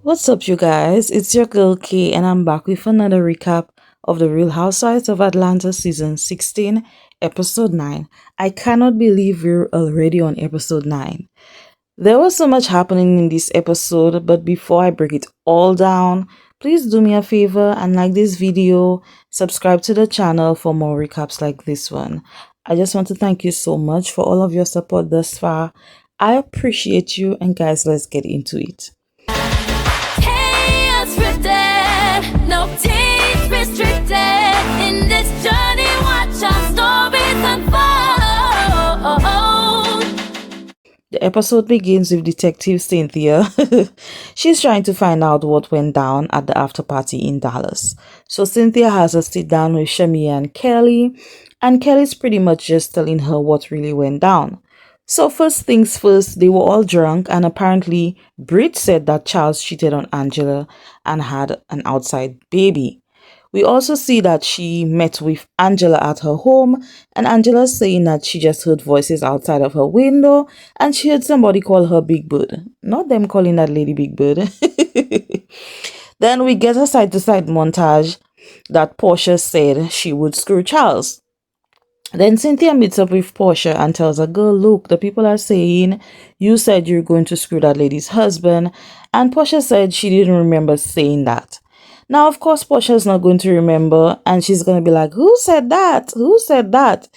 What's up, you guys? It's your girl Kay, and I'm back with another recap of the Real Housewives of Atlanta Season 16, Episode 9. I cannot believe we're already on Episode 9. There was so much happening in this episode, but before I break it all down, please do me a favor and like this video, subscribe to the channel for more recaps like this one. I just want to thank you so much for all of your support thus far. I appreciate you, and guys, let's get into it. Kay Unscripted, no teens restricted. In this journey, watch our stories unfold. The episode begins with Detective Cynthia. She's trying to find out what went down at the after party in Dallas. So Cynthia has a sit down with Shamia and Kelly's pretty much just telling her what really went down. So first things first, they were all drunk, and apparently Brit said that Charles cheated on Angela and had an outside baby. We also see that she met with Angela at her home, and Angela's saying that she just heard voices outside of her window and she heard somebody call her Big Bird. Not them calling that lady Big Bird. Then we get a side to side montage that Porsha said she would screw Charles. Then Cynthia meets up with Porsha and tells her, girl, look, the people are saying you said you're going to screw that lady's husband. And Porsha said she didn't remember saying that. Now, of course, Portia's not going to remember, and she's going to be like, who said that? Who said that?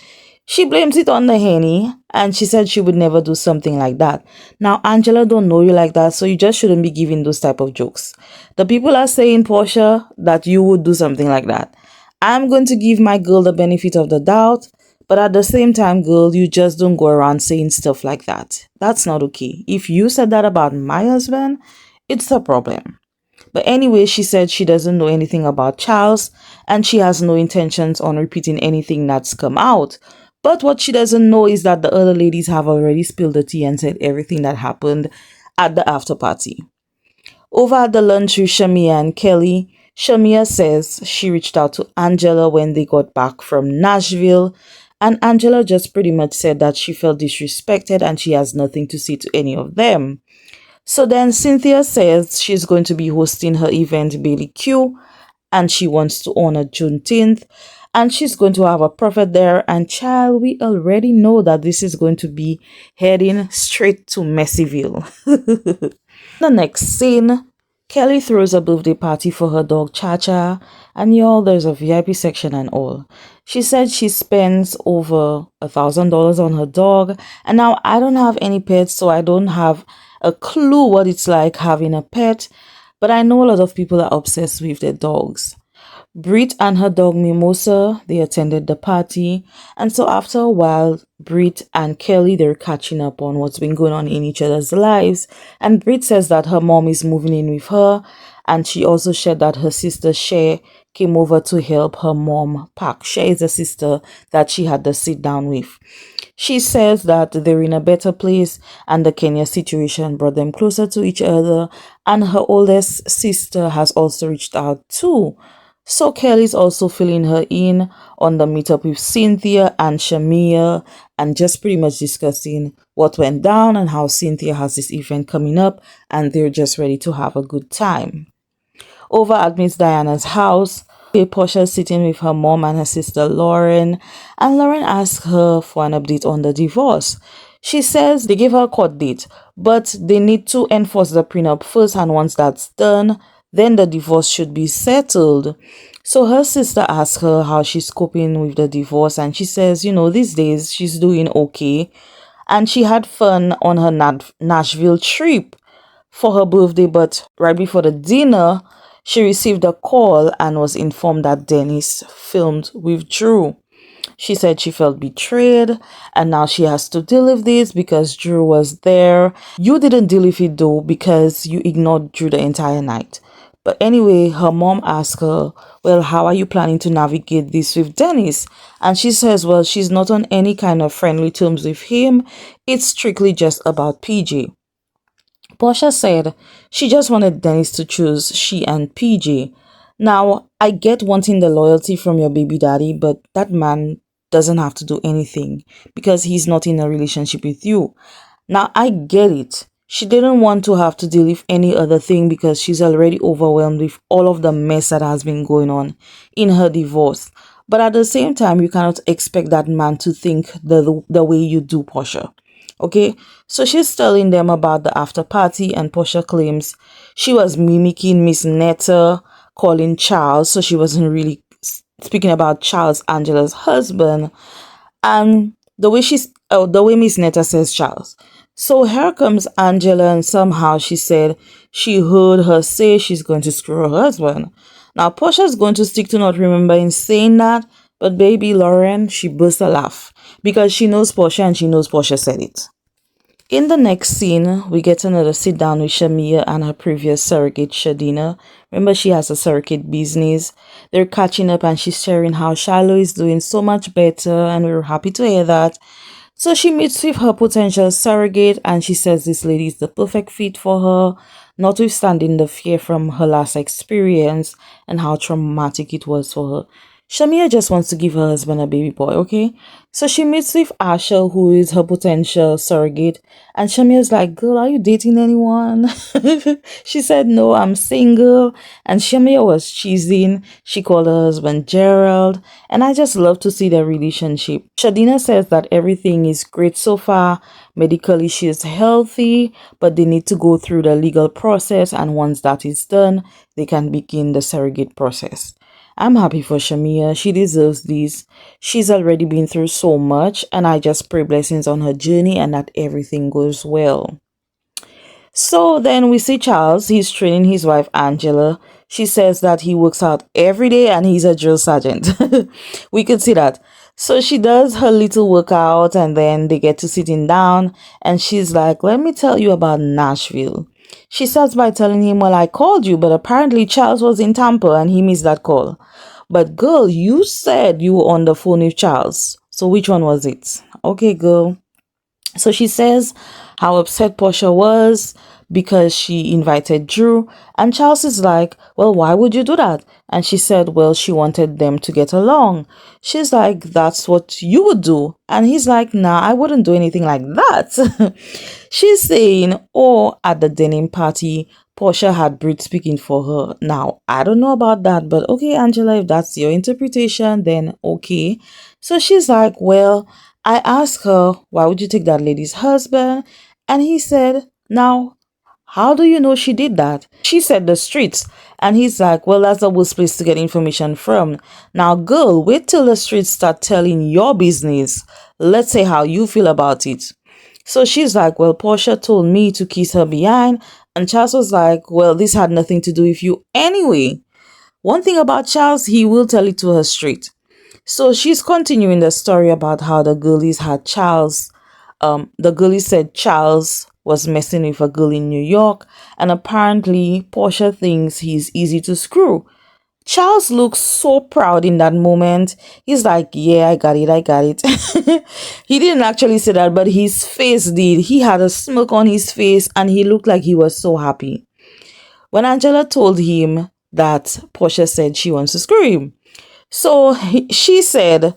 She blames it on the Henny, and she said she would never do something like that. Now, Angela don't know you like that, so you just shouldn't be giving those type of jokes. The people are saying, Porsha, that you would do something like that. I'm going to give my girl the benefit of the doubt, but at the same time, girl, you just don't go around saying stuff like that. That's not okay. If you said that about my husband, it's a problem. But anyway, she said she doesn't know anything about Charles and she has no intentions on repeating anything that's come out. But what she doesn't know is that the other ladies have already spilled the tea and said everything that happened at the after party. Over at the lunch with Shamia and Kelly, Shamia says she reached out to Angela when they got back from Nashville, and Angela just pretty much said that she felt disrespected and she has nothing to say to any of them. So then Cynthia says she's going to be hosting her event Bailey Q, and she wants to honor Juneteenth, and she's going to have a prophet there. And child, we already know that this is going to be heading straight to Messyville. The next scene, Kelly throws a birthday party for her dog Cha-Cha, and y'all, there's a VIP section and all. She said she spends over $1,000 on her dog, and now I don't have any pets, so I don't have a clue what it's like having a pet, but I know a lot of people are obsessed with their dogs. Brit and her dog Mimosa, they attended the party, and so after a while, Brit and Kelly, they're catching up on what's been going on in each other's lives, and Brit says that her mom is moving in with her, and she also shared that her sister Shay came over to help her mom pack. Shay is a sister that she had to sit down with. She says that they're in a better place and the Kenya situation brought them closer to each other, and her oldest sister has also reached out too. So Kelly's also filling her in on the meetup with Cynthia and Shamia and just pretty much discussing what went down and how Cynthia has this event coming up and they're just ready to have a good time. Over at Miss Diana's house, Porsha is sitting with her mom and her sister Lauren, and Lauren asks her for an update on the divorce. She says they gave her a court date, but they need to enforce the prenup first, and once that's done, then the divorce should be settled. So her sister asks her how she's coping with the divorce, and she says, these days she's doing okay, and she had fun on her Nashville trip for her birthday, but right before the dinner, she received a call and was informed that Dennis filmed with Drew. She said she felt betrayed and now she has to deal with this because Drew was there. You didn't deal with it though because you ignored Drew the entire night. But anyway, her mom asked her, well, how are you planning to navigate this with Dennis? And she says, well, she's not on any kind of friendly terms with him. It's strictly just about PJ. Porsha said she just wanted Dennis to choose she and PJ. Now, I get wanting the loyalty from your baby daddy, but that man doesn't have to do anything because he's not in a relationship with you. Now, I get it. She didn't want to have to deal with any other thing because she's already overwhelmed with all of the mess that has been going on in her divorce. But at the same time, you cannot expect that man to think the way you do, Porsha. Okay, so she's telling them about the after party, and Porsha claims she was mimicking Miss Netta calling Charles, so she wasn't really speaking about Charles, Angela's husband, and the way Miss Netta says Charles. So here comes Angela, and somehow she said she heard her say she's going to screw her husband. Now Portia's going to stick to not remembering saying that, but baby Lauren, she burst a laugh because she knows Portia and she knows Portia said it. In the next scene, we get another sit down with Shamia and her previous surrogate Shadina. Remember, she has a surrogate business. They're catching up and she's sharing how Shiloh is doing so much better, and we were happy to hear that. So she meets with her potential surrogate and she says this lady is the perfect fit for her, notwithstanding the fear from her last experience and how traumatic it was for her. Shamia just wants to give her husband a baby boy, okay? So she meets with Asha, who is her potential surrogate, and Shamia's like, girl, are you dating anyone? She said, no, I'm single. And Shamia was cheesing. She called her husband Gerald, and I just love to see their relationship. Shadina says that everything is great so far. Medically, she is healthy, but they need to go through the legal process, and once that is done, they can begin the surrogate process. I'm happy for Shamia. She deserves this. She's already been through so much, and I just pray blessings on her journey and that everything goes well. So then we see Charles. He's training his wife Angela. She says that he works out every day and he's a drill sergeant. We could see that. So she does her little workout and then they get to sitting down and she's like, let me tell you about Nashville. She starts by telling him, well, I called you, but apparently Charles was in Tampa and he missed that call. But girl, you said you were on the phone with Charles. So which one was it? Okay, girl. So she says how upset Porsha was because she invited Drew. And Charles is like, well, why would you do that? And she said, well, she wanted them to get along. She's like, that's what you would do. And he's like, nah, I wouldn't do anything like that. She's saying, oh, at the denim party, Porsha had Brit speaking for her. Now, I don't know about that, but okay, Angela, if that's your interpretation, then okay. So she's like, well, I asked her, why would you take that lady's husband? And he said, now, how do you know she did that? She said the streets. And he's like, well, that's the worst place to get information from. Now, girl, wait till the streets start telling your business. Let's say how you feel about it. So she's like, well, Porsha told me to kiss her behind. And Charles was like, well, this had nothing to do with you anyway. One thing about Charles, he will tell it to her straight. So she's continuing the story about how the girlies had Charles. The girlies said Charles was messing with a girl in New York, and apparently Porsha thinks he's easy to screw. Charles looks so proud in that moment. He's like, yeah, I got it. He didn't actually say that, but his face did. He had a smirk on his face and he looked like he was so happy. When Angela told him that Porsha said she wants to screw him, so she said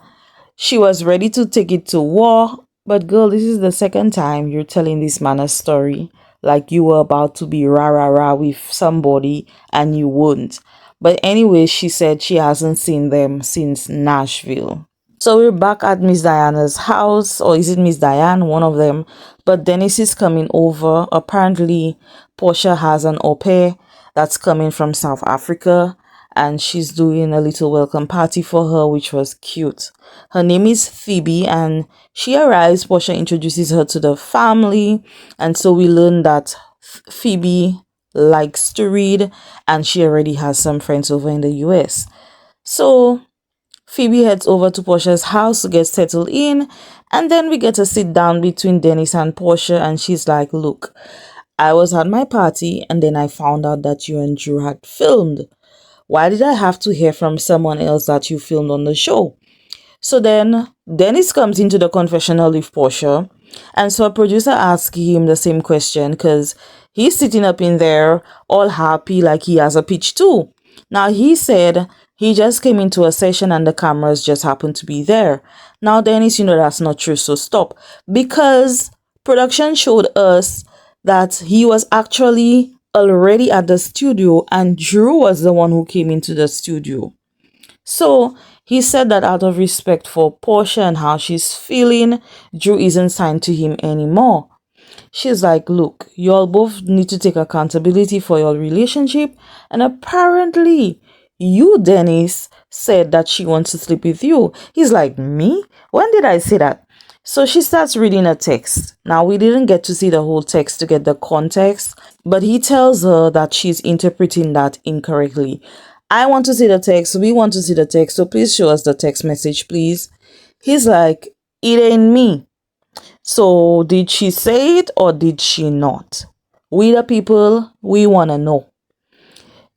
she was ready to take it to war. But girl, this is the second time you're telling this man a story like you were about to be rah with somebody and you wouldn't. But anyway, she said she hasn't seen them since Nashville. So we're back at Miss Diana's house, or is it Miss Diane? One of them. But Dennis is coming over. Apparently, Porsha has an au pair that's coming from South Africa, and she's doing a little welcome party for her, which was cute. Her name is Phoebe, and she arrives. Porsha introduces her to the family, and so we learn that Phoebe likes to read, and she already has some friends over in the US. So Phoebe heads over to Porsha's house to get settled in, and then we get a sit down between Dennis and Porsha, and she's like, look, I was at my party and then I found out that you and Drew had filmed. Why did I have to hear from someone else that you filmed on the show? So then Dennis comes into the confessional with Porsha, and so a producer asks him the same question because he's sitting up in there all happy like he has a pitch too. Now he said he just came into a session and the cameras just happened to be there. Now Dennis, that's not true, so stop. Because production showed us that he was actually already at the studio and Drew was the one who came into the studio. So he said that out of respect for Porsha and how she's feeling, Drew isn't signed to him anymore. She's like, look, you all both need to take accountability for your relationship. And apparently, you, Dennis, said that she wants to sleep with you. He's like, me? When did I say that? So she starts reading a text. Now, we didn't get to see the whole text to get the context, but he tells her that she's interpreting that incorrectly. I want to see the text. We want to see the text. So please show us the text message, please. He's like, it ain't me. So, did she say it or did she not? We, the people, we want to know.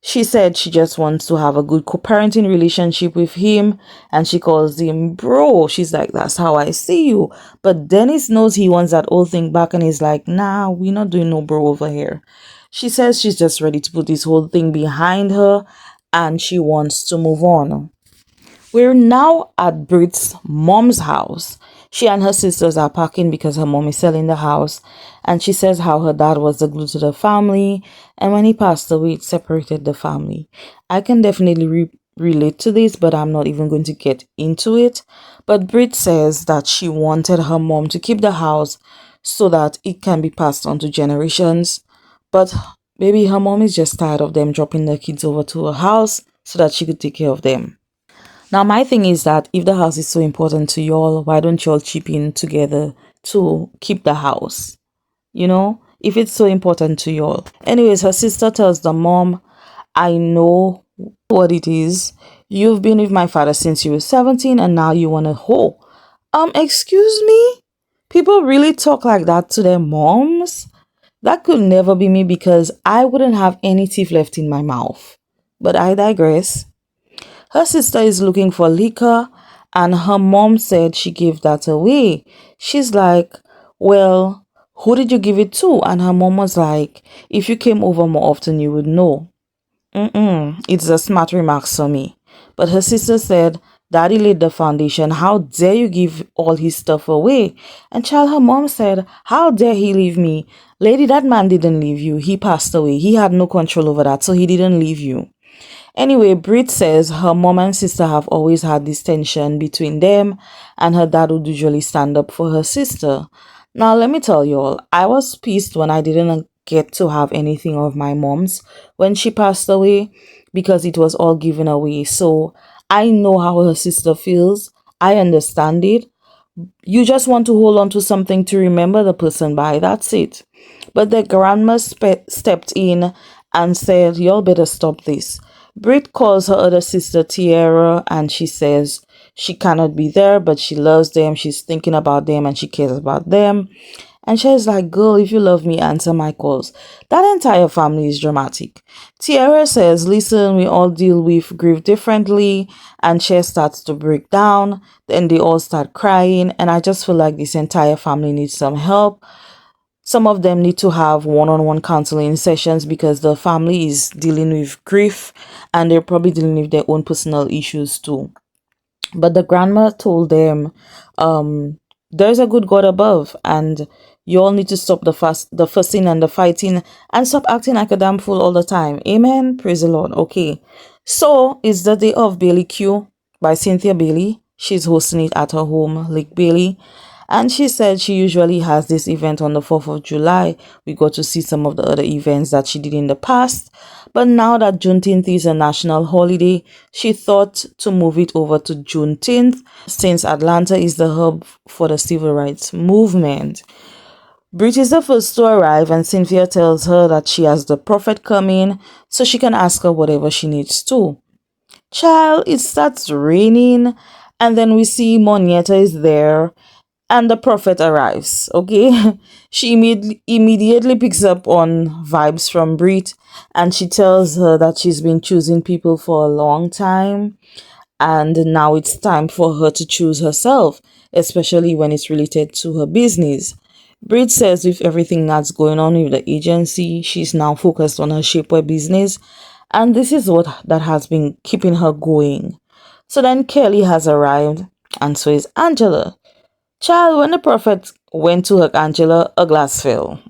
She said she just wants to have a good co-parenting relationship with him and she calls him bro. She's like, that's how I see you. But Dennis knows he wants that old thing back and he's like, nah, we're not doing no bro over here. She says she's just ready to put this whole thing behind her and she wants to move on. We're now at Brit's mom's house. She and her sisters are packing because her mom is selling the house. And she says how her dad was the glue to the family. And when he passed away, it separated the family. I can definitely relate to this, but I'm not even going to get into it. But Brit says that she wanted her mom to keep the house so that it can be passed on to generations. But maybe her mom is just tired of them dropping their kids over to her house so that she could take care of them. Now, my thing is that if the house is so important to y'all, why don't y'all chip in together to keep the house? You know, if it's so important to y'all. Anyways, her sister tells the mom, I know what it is. You've been with my father since you were 17 and now you want a hoe. Excuse me? People really talk like that to their moms? That could never be me because I wouldn't have any teeth left in my mouth. But I digress. Her sister is looking for liquor and her mom said she gave that away. She's like, well, who did you give it to? And her mom was like, if you came over more often, you would know. It's a smart remark for me. But her sister said, Daddy laid the foundation. How dare you give all his stuff away? And child, her mom said, how dare he leave me? Lady, that man didn't leave you. He passed away. He had no control over that, so he didn't leave you. Anyway, Brit says her mom and sister have always had this tension between them and her dad would usually stand up for her sister. Now, let me tell you all, I was pissed when I didn't get to have anything of my mom's when she passed away because it was all given away. So I know how her sister feels. I understand it. You just want to hold on to something to remember the person by. That's it. But the grandma stepped in and said, y'all better stop this. Brit calls her other sister Tiara and she says she cannot be there, but she loves them. She's thinking about them and she cares about them. And she's like, girl, if you love me, answer my calls. That entire family is dramatic. Tiara says, listen, we all deal with grief differently. And Cher starts to break down. Then they all start crying. And I just feel like this entire family needs some help. Some of them need to have one-on-one counseling sessions because the family is dealing with grief and they're probably dealing with their own personal issues too. But the grandma told them, there's a good God above and you all need to stop the fussing and the fighting and stop acting like a damn fool all the time. Amen. Praise the Lord. Okay. So it's the day of Bailey Q by Cynthia Bailey. She's hosting it at her home, Lake Bailey. And she said she usually has this event on the 4th of July. We got to see some of the other events that she did in the past. But now that Juneteenth is a national holiday, she thought to move it over to Juneteenth since Atlanta is the hub for the civil rights movement. Brit is the first to arrive and Cynthia tells her that she has the prophet coming so she can ask her whatever she needs to. Child, it starts raining and then we see Monietta is there. And the prophet arrives, okay? She immediately picks up on vibes from Brit and she tells her that she's been choosing people for a long time and now it's time for her to choose herself, especially when it's related to her business. Brit says with everything that's going on with the agency, she's now focused on her shapewear business and this is what that has been keeping her going. So then Kelly has arrived and so is Angela. Child, when the prophet went to hug Angela, a glass fell.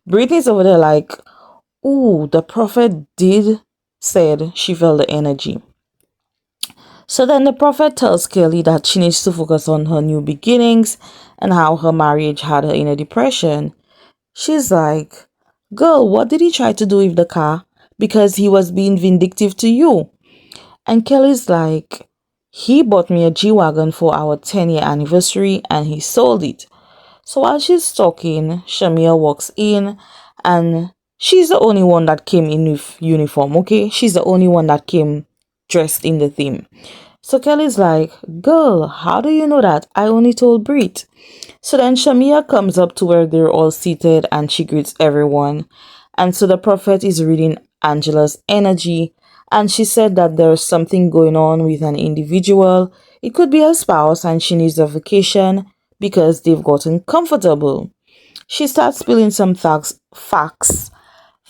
Britney's over there like, ooh, the prophet did said she felt the energy. So then the prophet tells Kelly that she needs to focus on her new beginnings and how her marriage had her in a depression. She's like, girl, what did he try to do with the car? Because he was being vindictive to you. And Kelly's like, he bought me a G-Wagon for our 10-year anniversary and he sold it. So while she's talking, Shamia walks in and she's the only one that came in with uniform, okay? She's the only one that came dressed in the theme. So Kelly's like, girl, how do you know that? I only told Brit. So then Shamia comes up to where they're all seated and she greets everyone. And so the prophet is reading Angela's energy and she said that there's something going on with an individual. It could be her spouse and she needs a vacation because they've gotten comfortable. She starts spilling some facts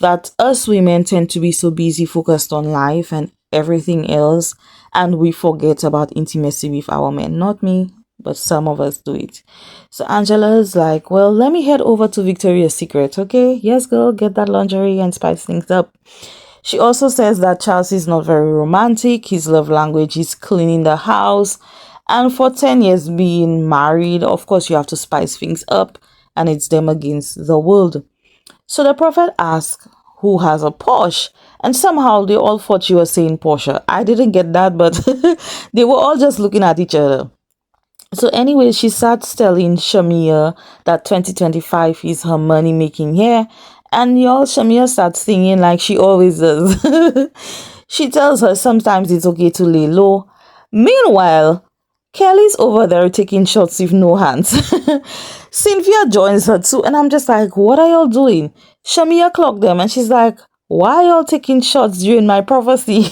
that us women tend to be so busy focused on life and everything else, and we forget about intimacy with our men. Not me, but some of us do it. So Angela's like, well, let me head over to Victoria's Secret, okay? Yes, girl, get that lingerie and spice things up. She also says that Charles is not very romantic. His love language is cleaning the house. And for 10 years being married, of course, you have to spice things up, and it's them against the world. So the prophet asked who has a Porsche, and somehow they all thought she was saying Porsche. I didn't get that, but they were all just looking at each other. So anyway, she starts telling Shamia that 2025 is her money making year, and y'all, Shamia starts singing like she always does. She tells her sometimes it's okay to lay low. Meanwhile, Kelly's over there taking shots with no hands. Cynthia joins her too, and I'm just like, what are y'all doing? Shamia clocked them, and she's like, why y'all taking shots during my prophecy?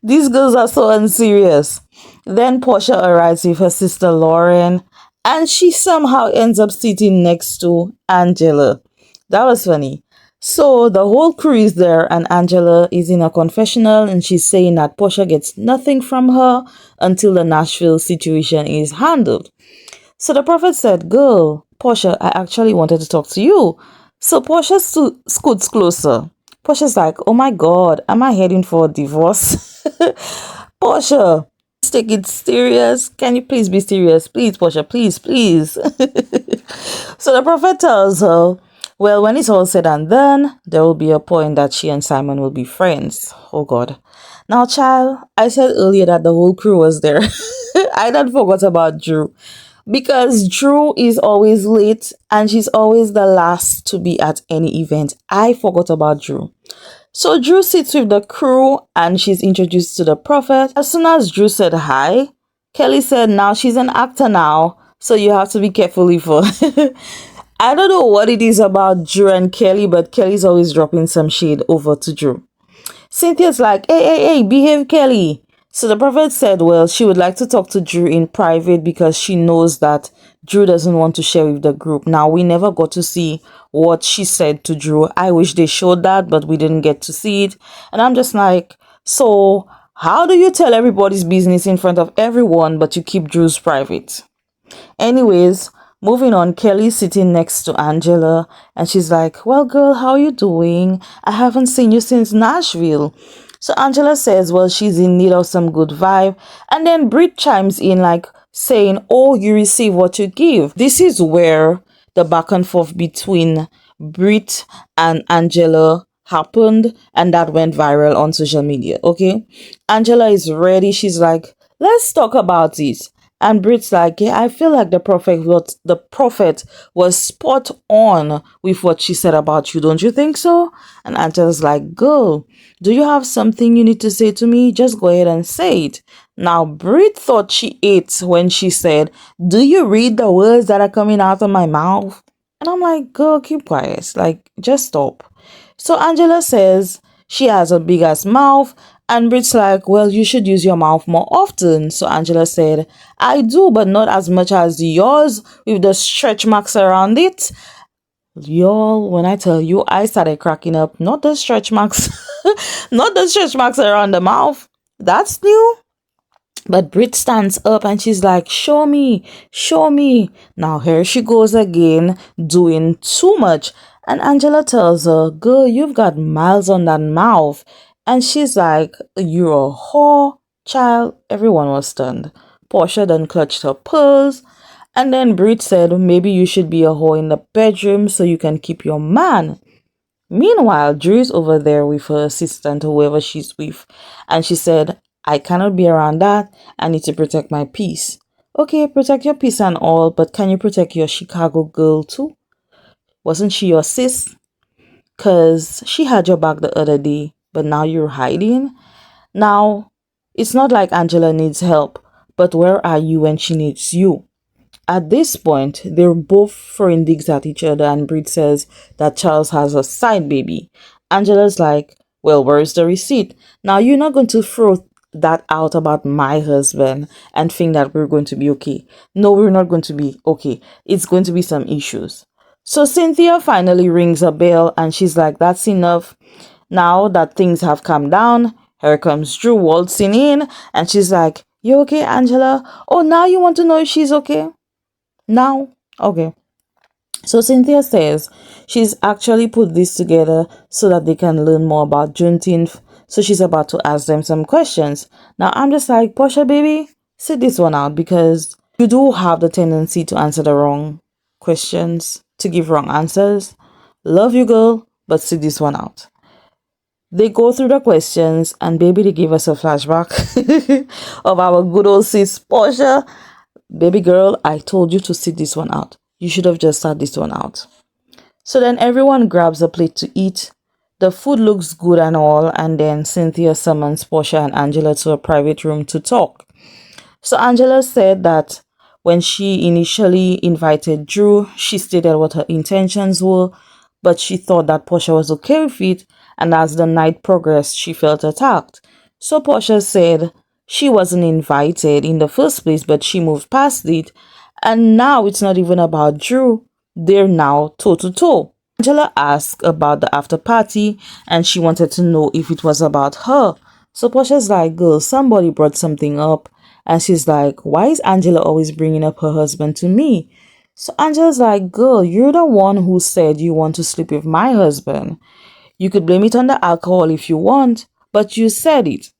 These girls are so unserious. Then Porsha arrives with her sister Lauren, and she somehow ends up sitting next to Angela. That was funny. So the whole crew is there, and Angela is in a confessional, and she's saying that Porsha gets nothing from her until the Nashville situation is handled. So the prophet said, girl, Porsha, I actually wanted to talk to you. So Porsha scoots closer. Porsha's like, oh my God, am I heading for a divorce? Porsha, take it serious. Can you please be serious? Please, Porsha, please, please. So the prophet tells her, well, when it's all said and done, there will be a point that she and Simon will be friends. Oh God. Now, child, I said earlier that the whole crew was there. I don't forgot about Drew. Because Drew is always late and she's always the last to be at any event. I forgot about Drew. So Drew sits with the crew and she's introduced to the prophet. As soon as Drew said hi, Kelly said, now she's an actor now, so you have to be careful with her. I don't know what it is about Drew and Kelly, but Kelly's always dropping some shade over to Drew. Cynthia's like, hey, behave, Kelly. So the prophet said, well, she would like to talk to Drew in private because she knows that Drew doesn't want to share with the group. Now, we never got to see what she said to Drew. I wish they showed that, but we didn't get to see it. And I'm just like, so how do you tell everybody's business in front of everyone, but you keep Drew's private? Anyways, moving on, Kelly's sitting next to Angela and she's like, well, girl, how you doing? I haven't seen you since Nashville. So Angela says, well, she's in need of some good vibe. And then Brit chimes in like saying, oh, you receive what you give. This is where the back and forth between Brit and Angela happened, and that went viral on social media. Okay, Angela is ready. She's like, let's talk about it. And Brit's like, yeah, I feel like the prophet was spot on with what she said about you. Don't you think so? And Angela's like, girl, do you have something you need to say to me? Just go ahead and say it. Now, Brit thought she ate when she said, do you read the words that are coming out of my mouth? And I'm like, girl, keep quiet. Like, just stop. So Angela says she has a big ass mouth. And Brit's like, well, you should use your mouth more often. So Angela said, I do, but not as much as yours with the stretch marks around it. Y'all, when I tell you, I started cracking up. Not the stretch marks, not the stretch marks around the mouth. That's new. But Brit stands up and she's like, show me, show me. Now here she goes again, doing too much. And Angela tells her, girl, you've got miles on that mouth. And she's like, you're a whore, child. Everyone was stunned. Porsha then clutched her pearls. And then Brit said, maybe you should be a whore in the bedroom so you can keep your man. Meanwhile, Drew's over there with her assistant or whoever she's with, and she said, I cannot be around that. I need to protect my peace. Okay, protect your peace and all, but can you protect your Chicago girl too? Wasn't she your sis? Because she had your back the other day, but now you're hiding? Now, it's not like Angela needs help, but where are you when she needs you? At this point, they're both throwing digs at each other, and Brit says that Charles has a side baby. Angela's like, well, where's the receipt? Now, you're not going to throw that out about my husband and think that we're going to be okay. No, we're not going to be okay. It's going to be some issues. So Cynthia finally rings a bell, and she's like, that's enough. Now that things have calmed down, here comes Drew waltzing in, and she's like, you okay, Angela? Oh, now you want to know if she's okay? Now, okay. So Cynthia says she's actually put this together so that they can learn more about Juneteenth. So she's about to ask them some questions. Now I'm just like, Porsha baby, sit this one out because you do have the tendency to answer the wrong questions, to give wrong answers. Love you, girl, but sit this one out. They go through the questions and baby, they give us a flashback of our good old sis Porsha. Baby girl, I told you to sit this one out. You should have just sat this one out. So then everyone grabs a plate to eat. The food looks good and all, and then Cynthia summons Porsha and Angela to a private room to talk. So Angela said that when she initially invited Drew, she stated what her intentions were, but she thought that Porsha was okay with it, and as the night progressed, she felt attacked. So Porsha said she wasn't invited in the first place, but she moved past it, and now it's not even about Drew. They're now toe to toe. Angela asked about the after party, and she wanted to know if it was about her. So Porsha's like, girl, somebody brought something up. And she's like, why is Angela always bringing up her husband to me? So Angela's like, girl, you're the one who said you want to sleep with my husband. You could blame it on the alcohol if you want, but you said it.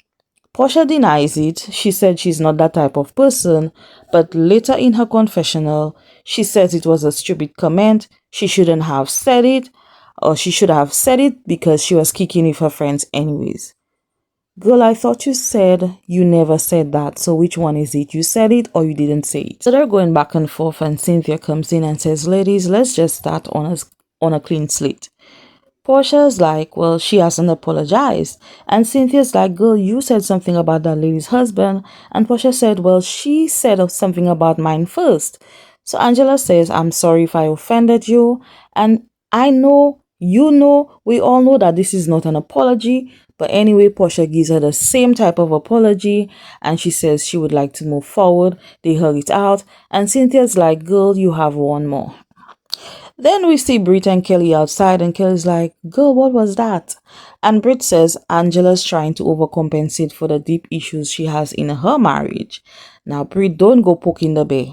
Porsha denies it. She said she's not that type of person, but later in her confessional, she says it was a stupid comment. She shouldn't have said it, or she should have said it because she was kicking with her friends anyways. Girl, I thought you said you never said that. So which one is it? You said it or you didn't say it? So they're going back and forth, and Cynthia comes in and says, ladies, let's just start on a clean slate. Portia's like, well, she hasn't apologized. And Cynthia's like, girl, you said something about that lady's husband. And Portia said, well, she said something about mine first. So Angela says, I'm sorry if I offended you. And I know, you know, we all know that this is not an apology. But anyway, Portia gives her the same type of apology. And she says she would like to move forward. They hug it out. And Cynthia's like, girl, you have one more. Then we see Brit and Kelly outside, and Kelly's like, girl, what was that? And Brit says Angela's trying to overcompensate for the deep issues she has in her marriage. Now, Brit, don't go poking the bear.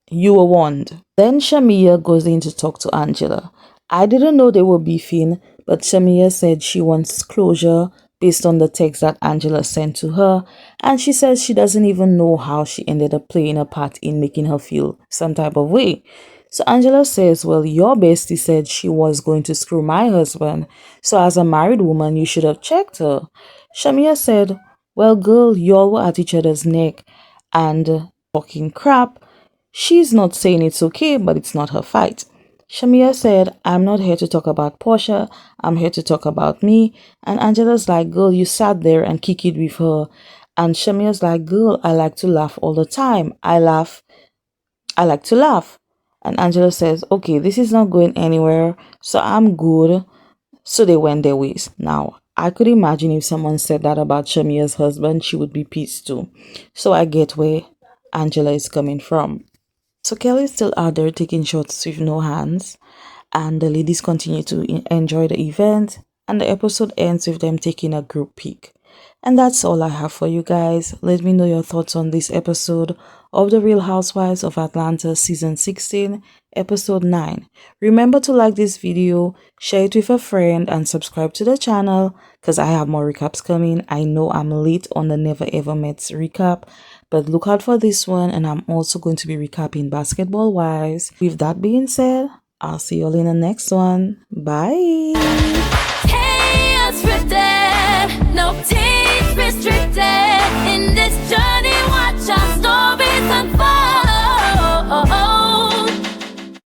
You were warned. Then Shamia goes in to talk to Angela. I didn't know they were beefing, but Shamia said she wants closure based on the text that Angela sent to her, and she says she doesn't even know how she ended up playing a part in making her feel some type of way. So Angela says, well, your bestie said she was going to screw my husband. So as a married woman, you should have checked her. Shamia said, well, girl, y'all were at each other's neck and talking crap. She's not saying it's okay, but it's not her fight. Shamia said, I'm not here to talk about Porsha. I'm here to talk about me. And Angela's like, girl, you sat there and kicked it with her. And Shamia's like, girl, I like to laugh all the time. I like to laugh. And Angela says, okay, this is not going anywhere, so I'm good. So they went their ways. Now, I could imagine if someone said that about Shamia's husband, she would be pissed too. So I get where Angela is coming from. So Kelly's still out there taking shots with no hands, and the ladies continue to enjoy the event, and the episode ends with them taking a group pic. And that's all I have for you guys. Let me know your thoughts on this episode of The Real Housewives of Atlanta Season 16, Episode 9. Remember to like this video, share it with a friend, and subscribe to the channel because I have more recaps coming. I know I'm late on the Never Ever Met's recap, but look out for this one, and I'm also going to be recapping Basketball Wives. With that being said, I'll see you all in the next one. Bye! Kay Unscripted.